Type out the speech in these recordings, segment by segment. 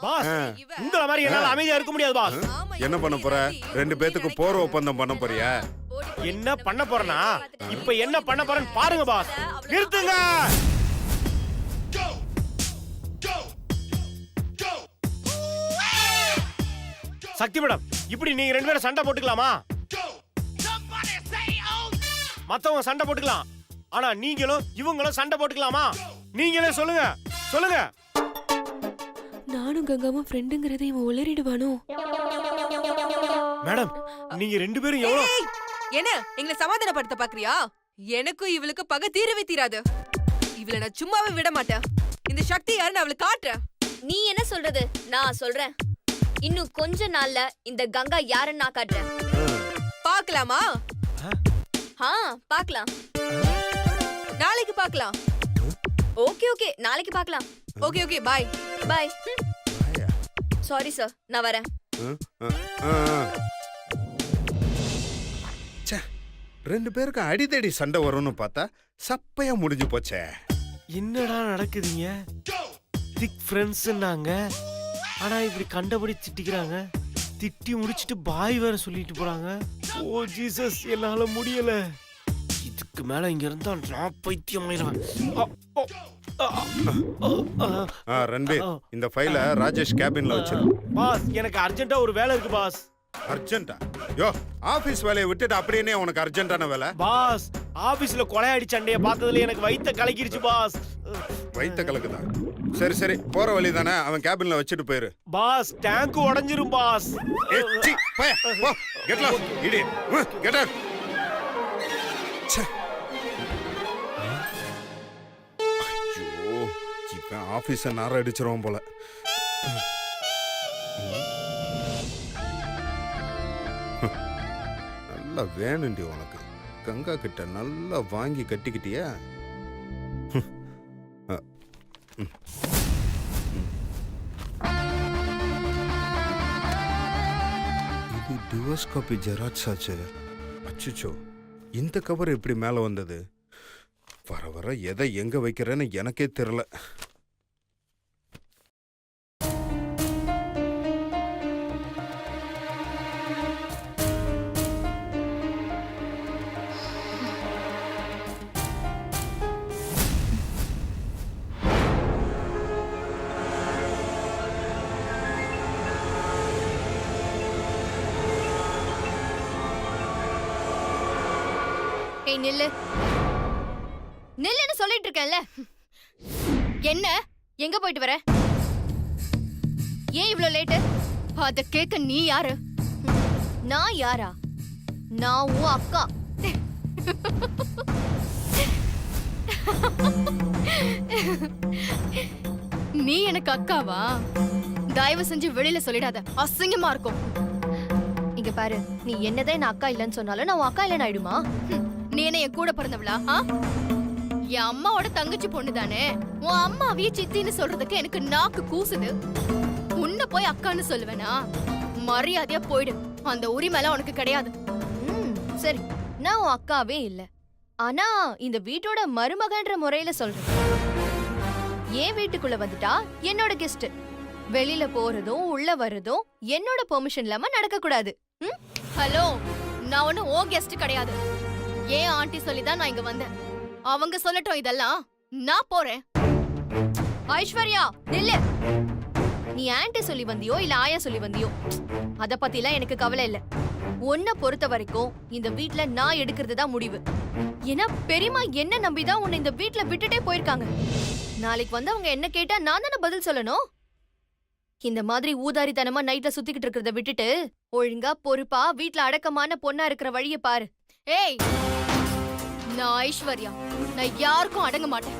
Pass உங்கள மாதிரி என்னால அமைதியா இருக்க முடியாது பாஸ். என்ன பண்ண போற? 2 பேத்துக்கு போற ஒப்பந்தம் பண்ண போறியா? என்ன பண்ண போறேன்னா இப்ப என்ன பண்ண போறேன்னு பாருங்க பாஸ். நிறுத்துங்க. சக்தி மேடம், இப்படி நீங்க 2 பேரும் சண்டை போட்டுக்கலாமா? மத்தவங்க சண்டை போட்டுக்கலாம், ஆனா நீங்களும் இவங்களும் சண்டை போட்டுக்கலாமா? நீங்களே சொல்லுங்க சொல்லுங்க. நானும் கங்காவும் ஃப்ரெண்டுங்கறதை இவன் உளறிடுவானோ? மேடம், நீங்க 2 பேரும் எவ்வளவு என்ன எங்களை சமாதானப்படுத்த பாக்குறியா? எனக்கும் இவளுக்கு பகை தீரவே தீராது. இவளை நான் சும்மாவே விட மாட்டேன். இந்த சக்தி யாருன்னு அவளுக்கு காட்டுறேன். நீ என்ன சொல்றது? நான் சொல்றேன். இன்னும் கொஞ்ச நாள்ல இந்த கங்கா யாருன்னு நான் காட்டுறேன். பாக்கலாமா? பாக்கலாம். நாளைக்கு பாக்கலாம். ஓகே நாளைக்கு பாக்கலாம். Okay bye. Bye. Sorry sir, நான் வரேன். 2 பேருக்கு அடிதடி சண்டை வரும்னு பார்த்தா சப்பையா முடிஞ்சு போச்சே. என்னடா நடக்குதுங்க? திக் ஃப்ரெண்ட்ஸ்னாங்க, ஆனா இப்படி கண்டபடி திட்டிக்கிறாங்க. திட்டி முடிச்சிட்டு பாய் வேற சொல்லிட்டு போறாங்க. ஓ ஜீசஸ், என்னால முடியல. இதுக்கு மேல இங்க இருந்தா நான் பைத்தியமாயிடுவேன். ரன்வீர், இந்த ஃபைல ராஜேஷ் கேபின்ல வச்சிரு. பாஸ், எனக்கு அர்ஜென்ட்டா ஒரு வேலை இருக்கு பாஸ். அர்ஜென்ட்டா? யோ, ஆபீஸ் வேலையை விட்டுட்டு அப்படியே உனக்கு அர்ஜென்ட்டான வேலை? பாஸ், ஆபீஸ்ல கொலையாடி சண்டைய பார்த்ததுல எனக்கு வயித்த கலக்கிருச்சு பாஸ். வயித்த கலக்குதா? சரி போற வழி தானே, அவன் கேபின்ல வச்சுட்டு போயிரு. பாஸ், டேங்க் உடைஞ்சிரும் boss. Get lost idiot. Get out. ஐயோ, இவன் ஆபீஸ நார அடிச்சிருவான் போல. நல்லா வேணுண்டி உனக்கு. கங்கா கிட்ட நல்லா வாங்கி கட்டிக்கிட்டியா? இது டிவோர்ஸ் காப்பி ஜெராக்ஸ் ஆச்சு. அச்சுச்சோ, இந்த கவர் எப்படி மேல வந்தது? வர வர எதை எங்க வைக்கிறேன்னு எனக்கே தெரியல. நில்லு நில்லுன்னு சொல்லிட்டு இருக்கேன்ல. என்ன எங்க போயிட்டு வர? ஏன் இவ்ளோ லேட்டு? அத கேட்க நீ யாரு? நான் யாரா? நான் உன் அக்கா. நீ எனக்கு அக்காவா? தயவு செஞ்சு வெளியில சொல்லிடாத, அசிங்கமா இருக்கும். இங்க பாரு, நீ என்னதான் நான் அக்கா இல்லன்னு சொன்னாலும் நான் உன் அக்கா இல்லன்னு ஆயிடுமா? நீ என்ன என் கூட பிறந்தவளா? என் அம்மாவோட தங்கச்சி பொண்ணு தானே. உன் அம்மாவையே சித்தின்னு சொல்றதுக்கு எனக்கு நாக்கு கூசுது. உன்னை போய் அக்கான்னு சொல்லுவேனா? மரியாதையா போயிடு. அந்த உரிமைலாம் உனக்கு கிடையாது. சரி, நான் உன் அக்காவே இல்ல, ஆனா இந்த வீட்டோட மருமகன்ற முறையில சொல்றேன். என் வீட்டுக்குள்ள வந்துட்டா என்னோட கெஸ்ட். வெளியில போறதும் உள்ள வர்றதும் என்னோட பெர்மிஷன் இல்லாம நடக்க கூடாது. ஹலோ, நான் ஒண்ணு ஓ கெஸ்ட் கிடையாது. ஏன் ஆண்டி சொல்லிதான் நான் இங்க வந்தேன். அவங்க சொல்லட்டும் இதெல்லாம். நான் போறேன். ஐஸ்வர்யா நில்லு. நீ ஆண்டி சொல்லி வந்தியோ இல்ல ஆயா சொல்லி வந்தியோ, அத பத்திலாம் எனக்கு கவலை இல்ல. உன்னை பொறுத்த வரைக்கும் இந்த வீட்ல நான் எடுக்கிறது தான் முடிவு. ஏன்னா பெரியமா என்ன நம்பிதான் உன்னை இந்த வீட்ல விட்டுட்டே போயிருக்காங்க. நாளைக்கு வந்து அவங்க என்ன கேட்டா நான் தானே பதில் சொல்லணும். இந்த மாதிரி ஊதாரித்தனமா நைட்ல சுத்திக்கிட்டு இருக்கிறத விட்டுட்டு ஒழுங்கா பொறுப்பா வீட்ல அடக்கமான பொண்ணா இருக்கிற வழிய பாரு. ஏய், நான் ஐஸ்வர்யா. நான் யாருக்கும் அடங்க மாட்டேன்.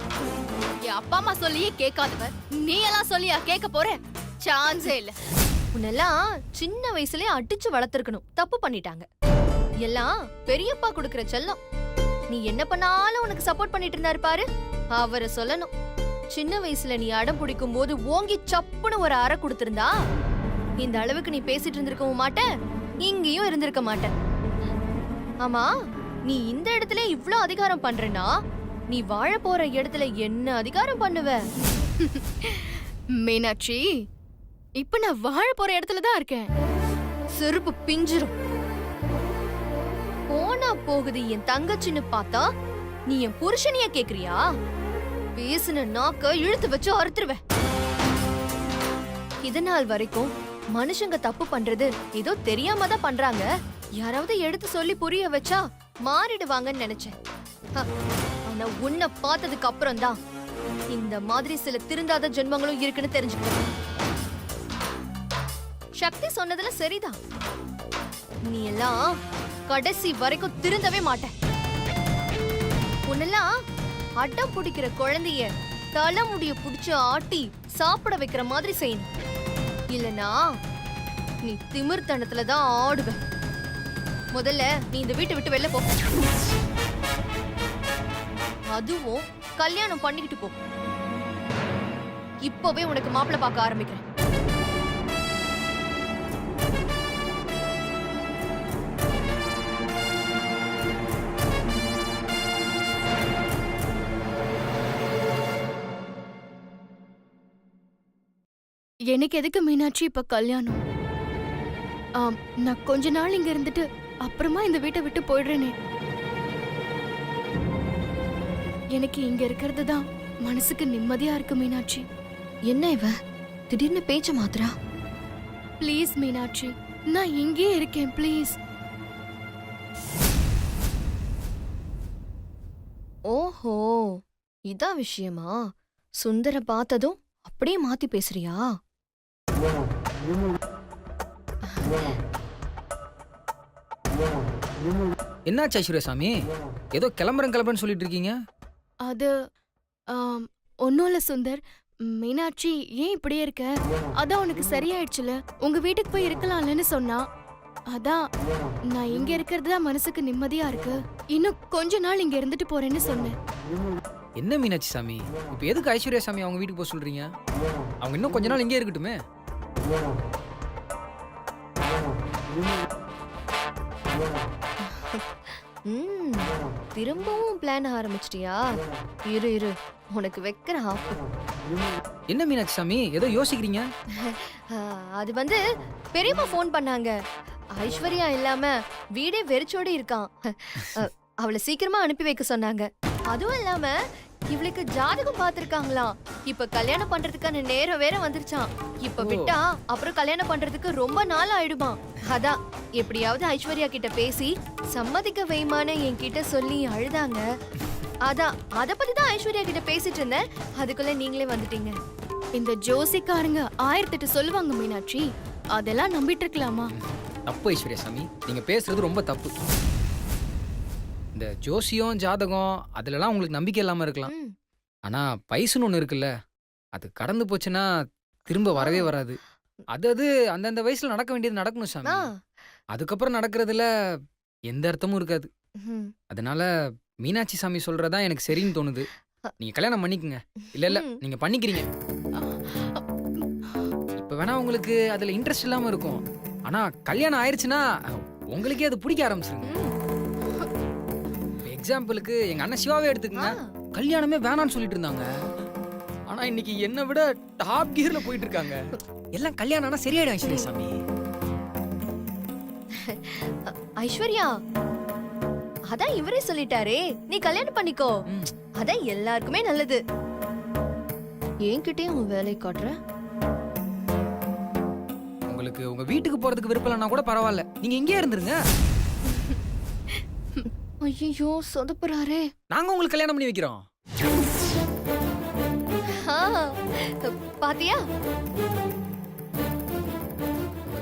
என் அப்பா அம்மா சொல்லியே கேட்காதவர் நீ எல்லாம் சொல்லியா கேட்க போற? சான்ஸே இல்ல. உன்னெல்லாம் சின்ன வயசுலயே அடிச்சு வளர்த்திருக்கணும். தப்பு பண்ணிட்டாங்க. எல்லாம் பெரியப்பா கொடுக்கிற செல்லம். நீ என்ன பண்ணாலும் உனக்கு சப்போர்ட் பண்ணிட்டு இருந்தாரு பாரு, அவரை சொல்லணும். சின்ன வயசுல நீ அடம் பிடிக்கும் போது ஓங்கி சப்புன்னு ஒரு அறை கொடுத்திருந்தா இந்த அளவுக்கு நீ பேசிட்டு இருந்திருக்கவும் மாட்ட, இங்கேயும் இருந்திருக்க மாட்ட. ஆமா, நீ இந்த இடத்துல இவ்ளோ அதிகாரம் பண்றனா நீ வாழ போற இடத்துல என்ன அதிகாரம் பண்ணுவ? மீனாட்சி, இப்ப நான் வாழ போற இடத்துல தான் இருக்கேன். செருப்பு பிஞ்சிரும். போனா போகுது என் தங்கச்சின்னு பார்த்தா நீ என் புருஷனைய கேக்குறியா? பேசுன நாக்க இழுத்து வச்சு அறுத்துருவேன். இதனால் வரைக்கும் மனுஷங்க தப்பு பண்றது ஏதோ தெரியாம தான் பண்றாங்க, யாராவது எடுத்து சொல்லி புரிய வச்சா மாறிடுவாங்கன்னு நினைச்சேன். ஹ, ஆனா உன்னை பார்த்ததுக்கு அப்புறம் தான் இந்த மாதிரி சில திருந்தாத ஜென்மங்களும் இருக்குன்னு தெரிஞ்சுக்கிட்டேன். சக்தி சொன்னதுல சரிதான். நீ எல்லாம் கடைசி வரைக்கும் திருந்தவே மாட்ட. உன்னெல்லாம் அடம் பிடிக்கிற குழந்தைய தலைமுடிய புடிச்சு ஆட்டி சாப்பிட வைக்கிற மாதிரி செய்யணும். இல்லனா நீ திமிர்த்தனத்துல தான் ஆடுவ. முதல்ல நீ இந்த வீட்டை விட்டு வெளில போ. அதுவும் கல்யாணம் பண்ணிக்கிட்டு போ. இப்பவே உனக்கு மாப்பிள்ளை பார்க்க ஆரம்பிக்கிறேன். எனக்கு எதுக்கு மீனாட்சி இப்ப கல்யாணம்? நான் கொஞ்ச நாள் இங்க இருந்துட்டு அப்புறமா இந்த வீட்டை விட்டு போயிடுறேனே. எனக்கு இங்க இருக்கிறது தான் மனசுக்கு நிம்மதியா இருக்கு மீனாட்சி. என்ன இவ திடீர்னு பேச்ச மாத்துறா? ப்ளீஸ் மீனாட்சி, நான் இங்கே இருக்கேன் ப்ளீஸ். ஓஹோ, இதான் விஷயமா? சுந்தர பார்த்ததும் அப்படியே மாத்தி பேசுறியா? என்னாச்சு ஐஸ்வர்யசாமி? ஏதோ கிளம்புறேன்னு சொல்லிட்டு இருக்கீங்க. அது ஒன்னும் இல்ல சுந்தர். மீனாட்சி ஏன் இப்படியே இருக்க? அதான் உனக்கு சரியாயிடுச்சுல, உங்க வீட்டுக்கு போய் இருக்கலாம்லன்னு சொன்னா. அதான் நான் இங்க இருக்கிறது தான் மனசுக்கு நிம்மதியா இருக்கு. இன்னும் கொஞ்ச நாள் இங்க இருந்துட்டு போறேன்னு சொன்னேன். என்ன மீனாட்சி சாமி, இப்போ எதுக்கு ஐஸ்வர்யசாமி அவங்க வீட்டுக்கு போக சொல்றீங்க? அவங்க இன்னும் கொஞ்ச நாள் இங்கே இருக்கட்டுமே. திரும்பவும் பிளான் ஆரம்பிச்சிட்டியா? இரு இரு, உனக்கு வைக்கிற ஆப்பு. என்ன மீனாட்சி சாமி ஏதோ யோசிக்கிறீங்க? அது வந்து பெரியம்மா ஃபோன் பண்ணாங்க. ஐஸ்வர்யா இல்லாம வீடே வெறிச்சோடி இருக்கான். அவளை சீக்கிரமா அனுப்பி வைக்க சொன்னாங்க. அதுவும் இல்லாம இவளுக்கு ஜாதகம் பார்த்திருக்காங்களாம். இப்ப கல்யாணம் பண்றதுக்கான நேரம் வேற வந்துருச்சான். இப்ப விட்டா அப்புறம் கல்யாணம் பண்றதுக்கு ரொம்ப நாள் ஆயிடுமா. அதான் எப்படியாவது ஐஸ்வர்யா கிட்ட பேசி சம்மதிக்க வைமான்னு என்கிட்ட சொல்லி அழுதாங்க. அதான் அத பத்தி தான் ஐஸ்வர்யா கிட்ட பேசிட்டு இருந்தேன். அதுக்குள்ள நீங்களே வந்துட்டீங்க. இந்த ஜோசிக்காரங்க 1008 சொல்லுவாங்க மீனாட்சி, அதெல்லாம் நம்பிட்டு இருக்கலாமா? தப்பு ஐஸ்வர்யசாமி, நீங்க பேசுறது ரொம்ப தப்பு. இந்த ஜோசியம் ஜாதகம் அதுலலாம் உங்களுக்கு நம்பிக்கை இல்லாம இருக்கலாம். ஆனா பைசுன்னு ஒண்ணு இருக்குல்ல, அது கடந்து போச்சுன்னா திரும்ப வரவே வராது. அது அந்தந்த வயசுல நடக்க வேண்டியது நடக்கணும் சாமி. அதுக்கப்புறம் நடக்கிறதுல எந்த அர்த்தமும் இருக்காது. அதனால மீனாட்சி சாமி சொல்றதா எனக்கு சரின்னு தோணுது. நீங்க கல்யாணம் பண்ணிக்கங்க. இல்ல நீங்க பண்ணிக்கிறீங்க. இப்ப வேணா உங்களுக்கு அதுல இன்ட்ரெஸ்ட் இல்லாம இருக்கும். ஆனா கல்யாணம் ஆயிருச்சுன்னா உங்களுக்கே அது பிடிக்க ஆரம்பிச்சிருங்க. எக்ஸாம்பிளுக்கு எங்க அண்ணன் சிவாவே எடுத்துக்கங்க. கல்யாணமே வேணான்னு சொல்லிட்டு இருந்தாங்க. ஆனா இன்னைக்கு என்னை விட டாப் கியர்ல போயிட்டு இருக்காங்க. எல்லாம் கல்யாணம் ஆனா சரியாயிடும் ஐஸ்வர்யா சாமி. ஐஸ்வர்யா, அதான் இவரே சொல்லிட்டாரே, நீ கல்யாணம் பண்ணிக்கோ. அதான் எல்லாருக்குமே நல்லது. என்கிட்டயும் உன் வேலை காட்டுற. உங்களுக்கு உங்க வீட்டுக்கு போறதுக்கு விருப்பம் இல்லைன்னா கூட பரவாயில்ல, நீங்க இங்கே இருந்துருங்க. ஐயோ, சொதப்புறாரே. நாங்க உங்களுக்கு கல்யாணம் பண்ணி வைக்கிறோம். பாத்தியா,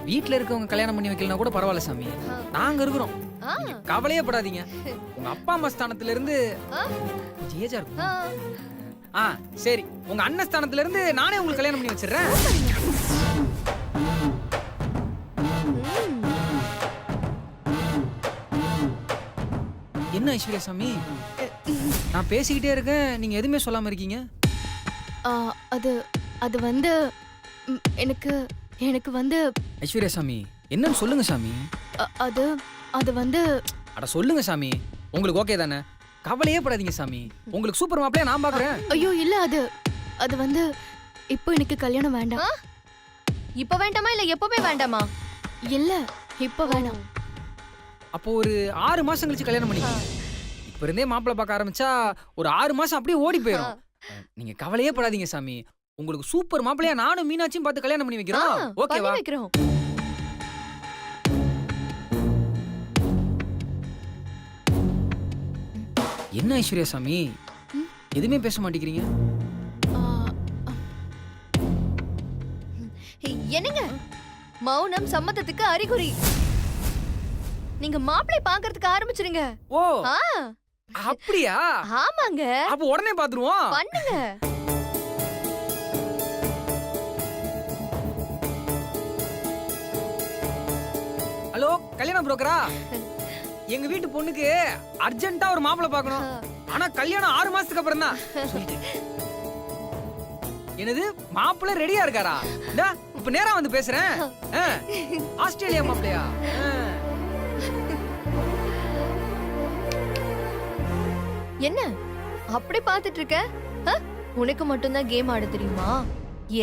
வீட்டுல இருக்கவங்க கல்யாணம் பண்ணி வைக்கலனா கூட பரவாயில்ல சாமி, நாங்க இருக்கிறோம். நீங்க கவலையே படாதீங்க. உங்க அப்பா அம்மா ஸ்தானத்துல இருந்து ஜேஜா இருக்கும். சரி, உங்க அண்ணன் ஸ்தானத்துல இருந்து நானே உங்களுக்கு கல்யாணம் பண்ணி வச்சிடுறேன். என்ன ஐஸ்வர்யா சாமி, நான் பேசிக்கிட்டே இருக்கேன், நீங்க எதுவுமே சொல்லாம இருக்கீங்க? அது அது வந்து எனக்கு எனக்கு வந்து ஐஸ்வர்யா சாமி என்னன்னு சொல்லுங்க சாமி. அது அது வந்து அட சொல்லுங்க சாமி, உங்களுக்கு ஓகே தானே? கவலையே படாதீங்க சாமி, உங்களுக்கு சூப்பர் மாப்பிளையா நான் பாக்குறேன். ஐயோ இல்ல, அது அது வந்து இப்போ எனக்கு கல்யாணம் வேண்டாம். இப்ப வேண்டாமா இல்ல எப்பவுமே வேண்டாமா? இல்ல இப்ப வேணாம். அப்போ ஒரு 6 மாசம் கழிச்சு கல்யாணம் பண்ணிக்கோங்க. இப்ப இருந்தே மாப்பிள்ளை பார்க்க ஆரம்பிச்சா ஒரு 6 மாசம் அப்படியே ஓடி போயிடும். நீங்க கவலையே படாதீங்க சாமி. உங்களுக்கு சூப்பர் மாப்பிள்ளையா நானும் மீனாட்சியும் பார்த்து கல்யாணம் பண்ணி வைக்கிறோம். ஓகேவா? பண்ணி வைக்கிறோம். என்ன ஐஸ்வர்யா சாமி எதுவுமே பேச மாட்டேங்கிறீங்க? என்னங்க மௌனம் சம்மதத்துக்கு அறிகுறி. நீங்க மாப்பிள்ளை பாக்குறதுக்கு ஆரம்பிச்சிருங்க. ஓ ஆ, அப்படியா? ஆமாங்க, அப்ப உடனே பாத்துருவோம். பண்ணுங்க. ஹலோ கல்யாண புரோக்கரா, எங்க வீட்டு பொண்ணுக்கு அர்ஜென்ட்டா ஒரு மாப்பிள்ளை பார்க்கணும். ஆனா கல்யாணம் 6 மாசத்துக்கு அப்புறம் தான். என்னது மாப்பிள்ளை ரெடியா இருக்காரா? இந்தா இப்ப நேரா வந்து பேசுறேன். ஆஸ்திரேலியா மாப்பிள்ளையா? என்ன அப்படி பாத்துட்டு இருக்க? உனக்கு மட்டும்தான் கேம் ஆட தெரியுமா?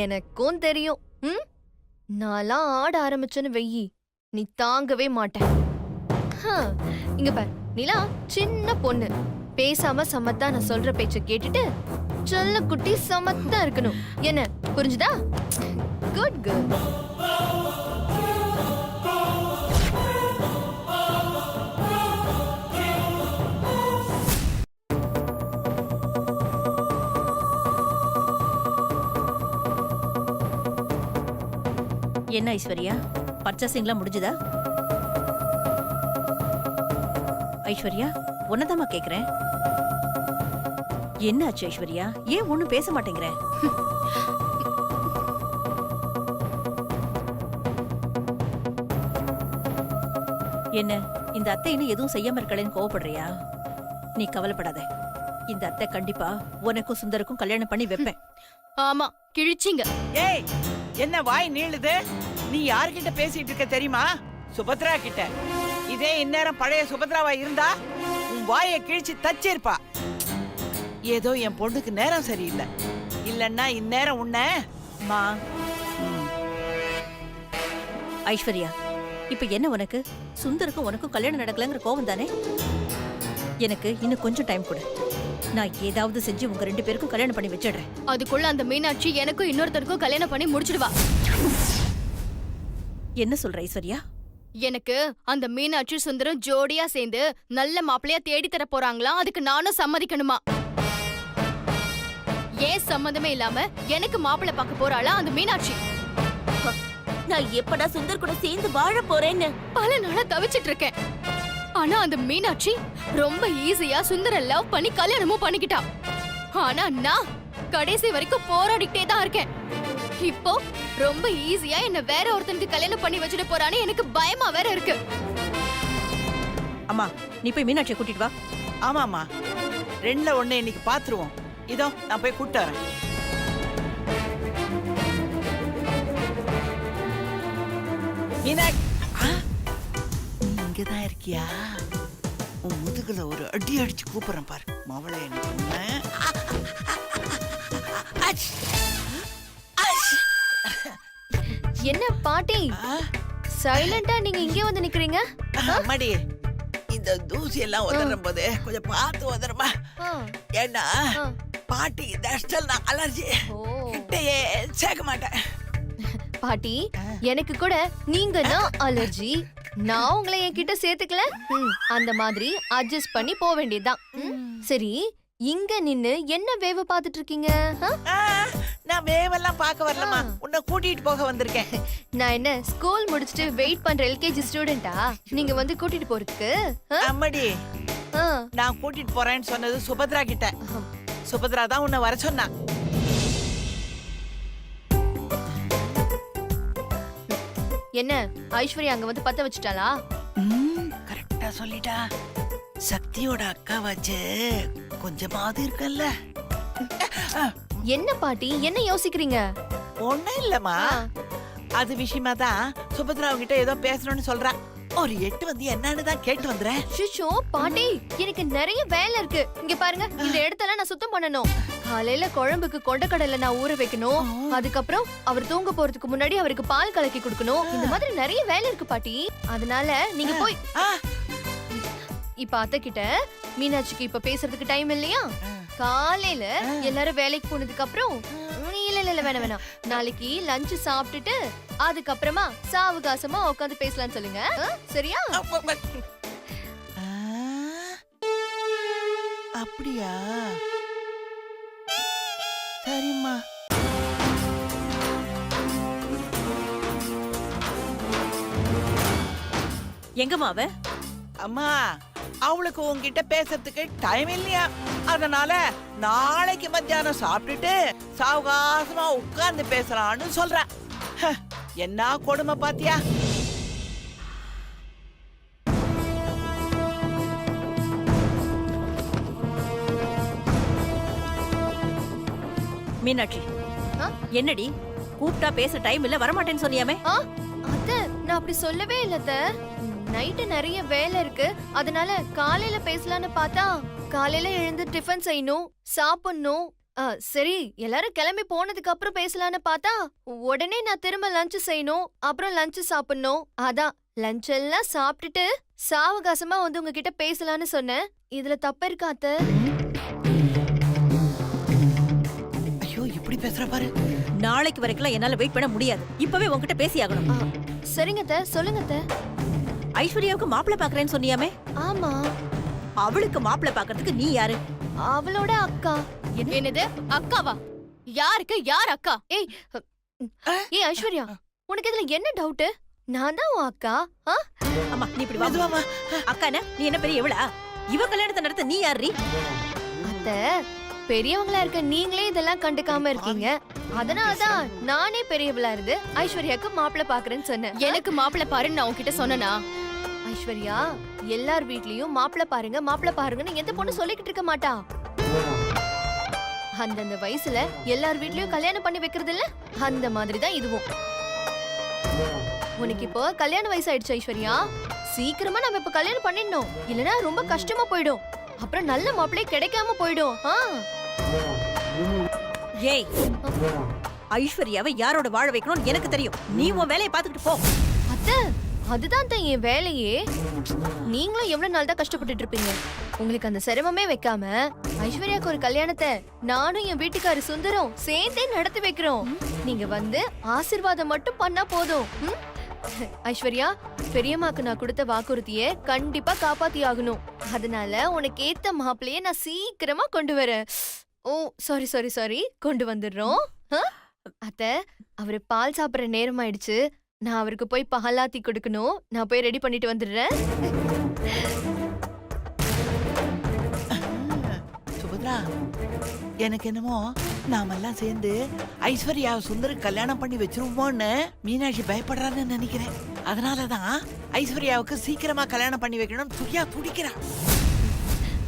எனக்கும் தெரியும். நான்லாம் ஆட ஆரம்பிச்சேன்னு வெயி நீ தாங்கவே மாட்டேன். இங்க பாரு, நீலா சின்ன பொண்ணு, பேசாம சமத்தா நான் சொல்ற பேச்ச கேட்டுட்டு செல்ல குட்டி சமத்தா இருக்கணும். என்ன புரிஞ்சுதா? Good girl. என்ன ஐஸ்வர்யா, பர்ச்சேசிங்லாம் முடிஞ்சுதா? ஐஸ்வர்யா, உன்னதாமா கேக்குறேன். என்ன ஆச்சு ஐஸ்வர்யா? ஏன் ஒண்ணும் பேச மாட்டேங்கிற? என்ன இந்த அத்தை இன்னும் எதுவும் செய்யாம இருக்கலன்னு கோவப்படுறியா? நீ கவலைப்படாத, இந்த அத்தை கண்டிப்பா உனக்கும் சுந்தருக்கும் கல்யாணம் பண்ணி வைப்பேன். ஆமா கிழிச்சிங்க. ஏய், என்ன வாய் நீளுது? நீ யார்கிட்ட பேசிட்டு இருக்க தெரியுமா? சுபத்ரா கிட்ட. இதே இந்நேரம் பழைய சுபத்ராவா இருந்தா உன் வாயை கிழிச்சு தச்சிருப்பா. ஏதோ என் பொண்ணுக்கு நேரம் சரியில்லை, இல்லன்னா இந்நேரம் உன்ன மா ஐஸ்வர்யா, இப்ப என்ன உனக்கு? சுந்தருக்கும் உனக்கும் கல்யாணம் நடக்கலங்கிற கோவம் தானே? எனக்கு இன்னும் கொஞ்சம் டைம் கொடு. நான் ஏதாவது செஞ்சு உங்க 2 பேருக்கும் கல்யாணம் பண்ணி வச்சிடுறேன். அதுக்குள்ள அந்த மீனாட்சி எனக்கும் இன்னொருத்தருக்கும் கல்யாணம் பண்ணி முடிச்சிடுவா. என்ன சொல்ற ஐஸ்வர்யா? எனக்கு அந்த மீனாட்சி சுந்தரம் ஜோடியா சேர்ந்து நல்ல மாப்பிள்ளையா தேடி தர போறாங்களாம். அதுக்கு நானும் சம்மதிக்கணுமா? ஏன் சம்மதமே இல்லாம எனக்கு மாப்பிள்ளை பார்க்க போறாளா அந்த மீனாட்சி? நான் எப்படா சுந்தர் கூட சேர்ந்து வாழ போறேன்னு பல நாளா தவிச்சிட்டு இருக்கேன். ஆனா அந்த மீனாட்சி ரொம்ப ஈஸியா சுந்தர லவ் பண்ணி கல்யாணமும் பண்ணிக்கிட்டா. ஆனா நான் கடைசி வரைக்கும் போராடிட்டே தான் இருக்கேன். இப்போ ரொம்ப ஈஸியா என்ன வேற ஒருத்தனுக்கு கல்யாணம் பண்ணி வச்சுட்டு போறானே எனக்கு பயமா வேற இருக்கு. அம்மா, நீ போய் மீனாட்சியை கூட்டிட்டு வா. ஆமாமா, 2ல 1 இன்னைக்கு பாத்துருவோம். இதோ நான் போய் கூட்டு வரேன். இங்கதான் இருக்கியா? உன் முதுகுல ஒரு அடி அடிச்சு கூப்பிடுறேன் பாரு. மவளை என்ன பாட்டி சைலண்டா நீங்க இங்கே வந்து நிக்கிறீங்க? அம்மாடி, இந்த தூசி எல்லாம் உதறும் போது கொஞ்சம் பார்த்து உதறமா. ஏன்னா பாட்டி டஸ்டல் அலர்ஜி, கிட்டையே சேர்க்க மாட்டேன். பாட்டி, எனக்கு கூட நீங்க தான் அலர்ஜி. நான் உங்களை என்கிட்ட சேர்த்துக்கல. அந்த மாதிரி அட்ஜஸ்ட் பண்ணி போக வேண்டியதுதான். சரி, இங்க நின்னு என்ன வேவ பாத்துட்டு இருக்கீங்க? நான் வேவெல்லாம் பார்க்க வரலமா, உன்னை கூட்டிட்டு போக வந்திருக்கேன். நான் என்ன ஸ்கூல் முடிச்சிட்டு வெயிட் பண்ற எல்கேஜி ஸ்டூடெண்டா நீங்க வந்து கூட்டிட்டு போறதுக்கு? அம்மாடி, நான் கூட்டிட்டு போறேன்னு சொன்னது சுபத்ரா கிட்ட. சுபத்ரா தான் உன்னை வர சொன்னா. என்ன ஐஸ்வர்யா அங்க வந்து பத்த வச்சுட்டாளா? கரெக்டா சொல்லிட்டா. சக்தியோட அக்காவாச்சு, கொஞ்சமாவது இருக்கல்ல. என்ன பாட்டி, என்ன யோசிக்கிறீங்க? ஒண்ணும் இல்லம்மா, அது விஷயமா தான் சுபத்ரா கிட்ட ஏதோ பேசணும்னு சொல்றா. ஒரு 8 வந்து என்னன்னு தான் கேட்டு வந்துறேன். ஷிஷோ பாட்டி, எனக்கு நிறைய வேலை இருக்கு. இங்க பாருங்க, இந்த இடத்தெல்லாம் நான் சுத்தம் பண்ணணும். காலையில குழம்புக்கு கொண்டக்கடலை நான் ஊற வைக்கணும். அதுக்கப்புறம் அவர் தூங்க போறதுக்கு முன்னாடி அவருக்கு பால் கலக்கி கொடுக்கணும். இந்த மாதிரி நிறைய வேலை இருக்கு பாட்டி. அதனால நீங்க போய் இப்ப அத்தை கிட்ட மீனாட்சிக்கு இப்ப பேசுறதுக்கு டைம் இல்லையா? காலையில எல்லாரும் வேலைக்கு போனதுக்கு அப்புறம் இல்ல வேணாம். நாளைக்கு லஞ்ச் சாப்பிட்டுட்டு அதுக்கப்புறமா சாவகாசமா உட்காந்து பேசலாம்னு சொல்லுங்க. சரியா? அப்படியா? சரிம்மா. எங்கம்மா அவ? அம்மா, அவளுக்கு உன்கிட்ட பேசுறதுக்கு டைம் இல்லையா, அதனால நாளைக்கு மத்தியானம் சாப்பிட்டுட்டு சாவகாசமா உட்கார்ந்து பேசலாம்னு சொல்றேன். என்ன கொடுமை பாத்தியா? மீனாட்சி, ஆ? என்னடி கூப்பிட்டா பேச டைம் இல்ல, வரமாட்டேன்னு சொன்னியாமே? அத்தை, நான் அப்படி சொல்லவே இல்ல அத்தை. நைட்டு நிறைய வேலை இருக்கு, அதனால காலையில பேசலான்னு பார்த்தா காலையில எழுந்து டிஃபன் செய்யணும், சாப்பிடணும். சரி, எல்லாரும் கிளம்பி போனதுக்கு அப்புறம் பேசலான்னு பார்த்தா உடனே நான் திரும்ப லஞ்ச் செய்யணும், அப்புறம் லஞ்ச் சாப்பிடணும். அதான் லஞ்ச் எல்லாம் சாப்பிட்டுட்டு சாவகாசமா வந்து உங்ககிட்ட பேசலான்னு சொன்னேன். இதுல தப்பு இருக்கா அத்தை? ஐயோ, இப்படி பேசுற பாரு. நாளைக்கு வரைக்கும் என்னால வெயிட் பண்ண முடியாது. இப்பவே உன்கிட்ட பேசி ஆகணும். சரிங்க அத்தை, சொல்லுங்க அத்தை. ஐஸ்வர்யாவுக்கு மாப்பிள்ளை பாக்குறேன்னு சொன்னியாமே? ஆமா. அவளுக்கு மாப்பிள்ளை பாக்குறதுக்கு நீ யாரு? அவளோட அக்கா. என்னது அக்காவா? யாருக்கு யார் அக்கா? ஏய் ஏய் ஐஸ்வர்யா, உனக்கு இதுல என்ன டவுட்? நான் தான் உன் அக்கா. அம்மா, நீ இப்படி வா. அக்கானா நீ என்ன பெரிய எவளா? இவ கல்யாணத்தை நடத்த நீ யாரு? அத்தை, பெரியவங்களா இருக்க நீங்களே இதெல்லாம் கண்டுக்காம இருக்கீங்க. அதனாலதான் நானே பெரியவளா இருந்து ஐஸ்வர்யாக்கு மாப்பிள்ளை பாக்குறேன்னு சொன்னேன். எனக்கு மாப்பிள்ளை பாருன்னு நான் உன்கிட்ட சொன்னனா? ஐஸ்வர்யா, எல்லார் வீட்லயும் மாப்பிள்ளை பாருங்கன்னு எந்த பொண்ணு சொல்லிக்கிட்டு இருக்க மாட்டா. அந்தந்த வயசுல எல்லார் வீட்லயும் கல்யாணம் பண்ணி வைக்கிறது இல்ல, அந்த மாதிரிதான் இதுவும். உனக்கு இப்போ கல்யாண வயசு ஆயிடுச்சு ஐஸ்வர்யா. சீக்கிரமா நம்ம இப்ப கல்யாணம் பண்ணிடணும், இல்லனா ரொம்ப கஷ்டமா போயிடும். அப்புறம் நல்ல மாப்பிள்ளை கிடைக்காம போயிடும். ஏய், ஐஸ்வர்யாவை யாரோட வாழ வைக்கணும்னு எனக்கு தெரியும். நீ உன் வேலையை பார்த்துக்கிட்டு போ. அத்தை, அதுதான் தான் என் வேலையே. நீங்களும் எவ்வளவு நாள் தான் கஷ்டப்பட்டுட்டு இருப்பீங்க. உங்களுக்கு அந்த சிரமமே வைக்காம ஐஸ்வர்யாக்கு ஒரு கல்யாணத்தை நானும் என் வீட்டுக்காரு சுந்தரம் சேர்ந்தே நடத்தி வைக்கிறோம். நீங்க வந்து ஆசீர்வாதம் மட்டும் பண்ணா போதும். ஐஸ்வர்யா, பெரியம்மாக்கு நான் கொடுத்த வாக்குறுதியை கண்டிப்பா காப்பாத்தி ஆகணும். அதனால உனக்கு ஏத்த மாப்பிள்ளைய நான் சீக்கிரமா கொண்டு வரேன். ஓ சாரி, கொண்டு வந்துடுறோம். அத்தை, அவரு பால் சாப்பிடுற நேரம் ஆயிடுச்சு. நான் அவருக்கு போய் பாலாத்தி கொடுக்கணும். நான் போய் ரெடி பண்ணிட்டு வந்துடுறேன். சுபத்ரா, எனக்கு என்னமோ நாமெல்லாம் சேர்ந்து ஐஸ்வர்யா சுந்தருக்கு கல்யாணம் பண்ணி வச்சிருவோம்னு மீனாட்சி பயப்படுறான்னு நினைக்கிறேன். அதனாலதான் ஐஸ்வர்யாவுக்கு சீக்கிரமா கல்யாணம் பண்ணி வைக்கணும்னு துடியா துடிக்கிறா.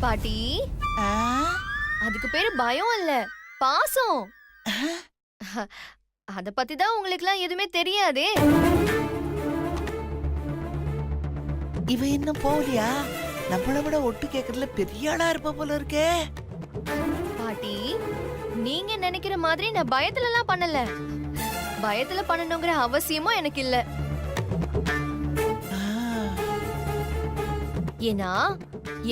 பாட்டி, அதுக்கு பேரு பயம் இல்ல, பாசம். அத பத்தி தான் உங்களுக்கு எல்லாம் எதுவுமே தெரியாதே. இவ இன்னும் போகலையா? நம்மள விட ஒட்டு கேக்குறதுல பெரிய ஆளா இருப்ப போல இருக்கே. பாட்டி, நீங்க நினைக்கிற மாதிரி நான் பயத்துல எல்லாம் பண்ணல. பயத்துல பண்ணணுங்கிற அவசியமும் எனக்கு இல்ல. ஏன்னா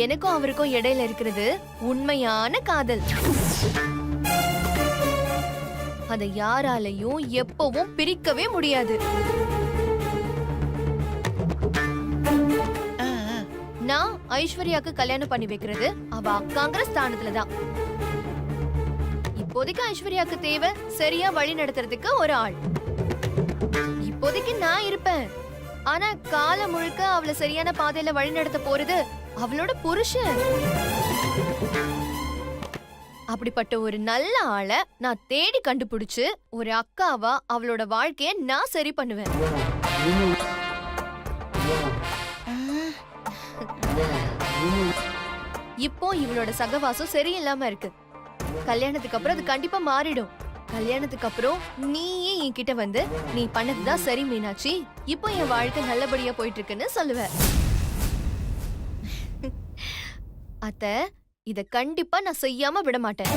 எனக்கும் அவருக்கும் இடையில இருக்கிறது உண்மையான காதல். அதை யாராலையும் எப்பவும் பிரிக்கவே முடியாது. நான் ஐஸ்வர்யாக்கு கல்யாணம் பண்ணி வைக்கிறது அவ அக்காங்கிற ஸ்தானத்துலதான். இப்போதைக்கு ஐஸ்வர்யாக்கு தேவை சரியா வழி நடத்துறதுக்கு ஒரு ஆள். இப்போதைக்கு நான் இருப்பேன். ஆனா காலம் முழுக்க அவளை சரியான பாதையில வழி நடத்த போறது அவளோட புருஷன். அப்படிப்பட்ட ஒரு நல்ல ஆளை நான் தேடி கண்டுபிடிச்சு ஒரு அக்காவா அவளோட வாழ்க்கைய நான் சரி பண்ணுவேன். இப்போ இவளோட சகவாசம் சரியில்லாம இருக்கு. கல்யாணத்துக்கு அப்புறம் அது கண்டிப்பா மாறிடும். கல்யாணத்துக்கு அப்புறம் நீயே என்கிட்ட வந்து நீ பண்ணதுதான் சரி மீனாட்சி, இப்போ என் வாழ்க்கை நல்லபடியா போயிட்டு இருக்குன்னு சொல்லுவ. அத்தை, இத கண்டிப்பா நான் செய்யாம விட மாட்டேன்.